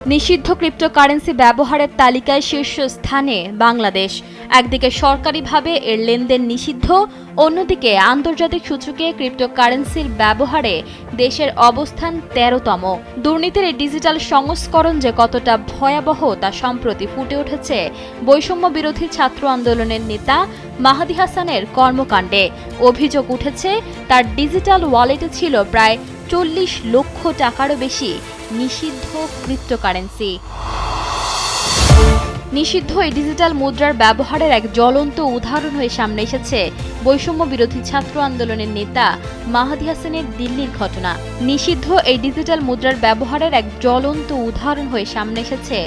নিষিদ্ধ ক্রিপ্টোকারেন্সি ব্যবহারের তালিকায় শীর্ষস্থানে বাংলাদেশ। একদিকে সরকারিভাবে এর লেনদেন নিষিদ্ধ, অন্যদিকে আন্তর্জাতিক সূচকে ক্রিপ্টোকারেন্সির ব্যবহারে দেশের অবস্থান ১৩তম। দুর্নীতির এই ডিজিটাল সংস্করণ যে কতটা ভয়াবহ তা সম্প্রতি ফুটে উঠেছে বৈষম্য বিরোধী ছাত্র আন্দোলনের নেতা মাহাদী হাসানের কর্মকাণ্ডে। অভিযোগ উঠেছে তার ডিজিটাল ওয়ালেটে ছিল প্রায় ৪০ লক্ষ টাকারও বেশি নিষিদ্ধ ক্রিপ্টোকারেন্সি। নিষিদ্ধ এই ডিজিটাল মুদ্রার ব্যবহারের এক জ্বলন্ত উদাহরণ হয়ে সামনে এসেছে বৈষম্য বিরোধী ছাত্র আন্দোলনের নেতা মাহাদী হাসানের দিল্লির ঘটনা। নিষিদ্ধ এই ডিজিটাল মুদ্রার ব্যবহারের এক জ্বলন্ত উদাহরণ হয়ে সামনে এসেছে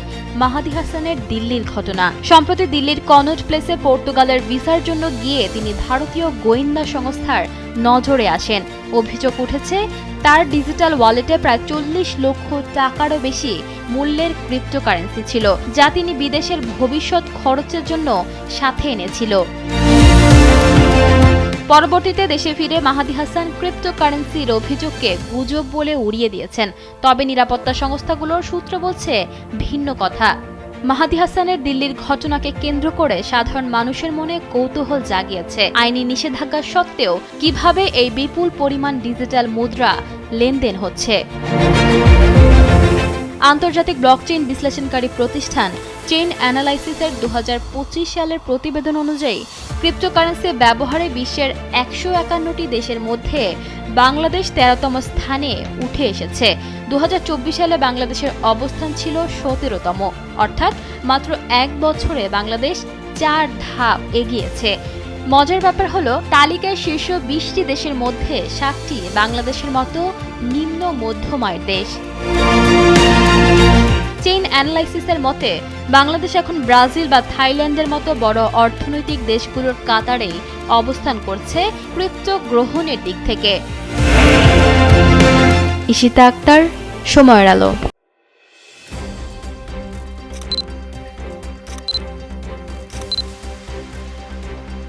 মাহাদী হাসানের দিল্লির ঘটনা। সম্প্রতি দিল্লির কনট প্লেসে পর্তুগালের ভিসার জন্য গিয়ে তিনি ভারতীয় গোয়েন্দা সংস্থার নজরে আসেন। অভিযোগ উঠেছে তার ডিজিটাল ওয়ালেটে প্রায় ৪০ লক্ষ টাকারও বেশি মূল্যের ক্রিপ্টোকারেন্সি ছিল, যা তিনি বিদেশের ভবিষ্যৎ খরচের জন্য সাথে এনেছিল। পরবর্তীতে দেশে ফিরে মাহাদী হাসান ক্রিপ্টোকারেন্সির অভিযোগকে গুজব বলে উড়িয়ে দিয়েছেন। তবে নিরাপত্তা সংস্থাগুলোর সূত্র বলছে ভিন্ন কথা। মাহাদী হাসানের দিল্লির ঘটনাকে কেন্দ্র করে সাধারণ মানুষের মনে কৌতূহল জাগিয়েছে আইনি নিষেধাজ্ঞা সত্ত্বেও কিভাবে এই বিপুল পরিমাণ ডিজিটাল মুদ্রা লেনদেন হচ্ছে। আন্তর্জাতিক ব্লকচেইন বিশ্লেষণকারী প্রতিষ্ঠান চেইন অ্যানালাইসিসের ২০২৫ সালের প্রতিবেদন অনুযায়ী ক্রিপ্টোকারেন্সি ব্যবহারে বিশ্বের ১৫১টি দেশের মধ্যে বাংলাদেশ ১৩তম স্থানে উঠে এসেছে। ২০২৪ সালে বাংলাদেশের অবস্থান ছিল ১৭তম, অর্থাৎ মাত্র এক বছরে বাংলাদেশ ৪ ধাপ এগিয়েছে। মজার ব্যাপার হলো, তালিকায় শীর্ষ ২০টি দেশের মধ্যে ৭টি বাংলাদেশের মতো নিম্ন মধ্যম আয়ের দেশ। চেইন অ্যানালাইসিসের মতে বাংলাদেশ এখন ব্রাজিল বা থাইল্যান্ডের মতো বড় অর্থনৈতিক দেশগুলোর কাতারেই অবস্থান করছে ক্রিপ্টো গ্রহণের দিক থেকে। ঈশিতা আক্তার, সময়ের আলো।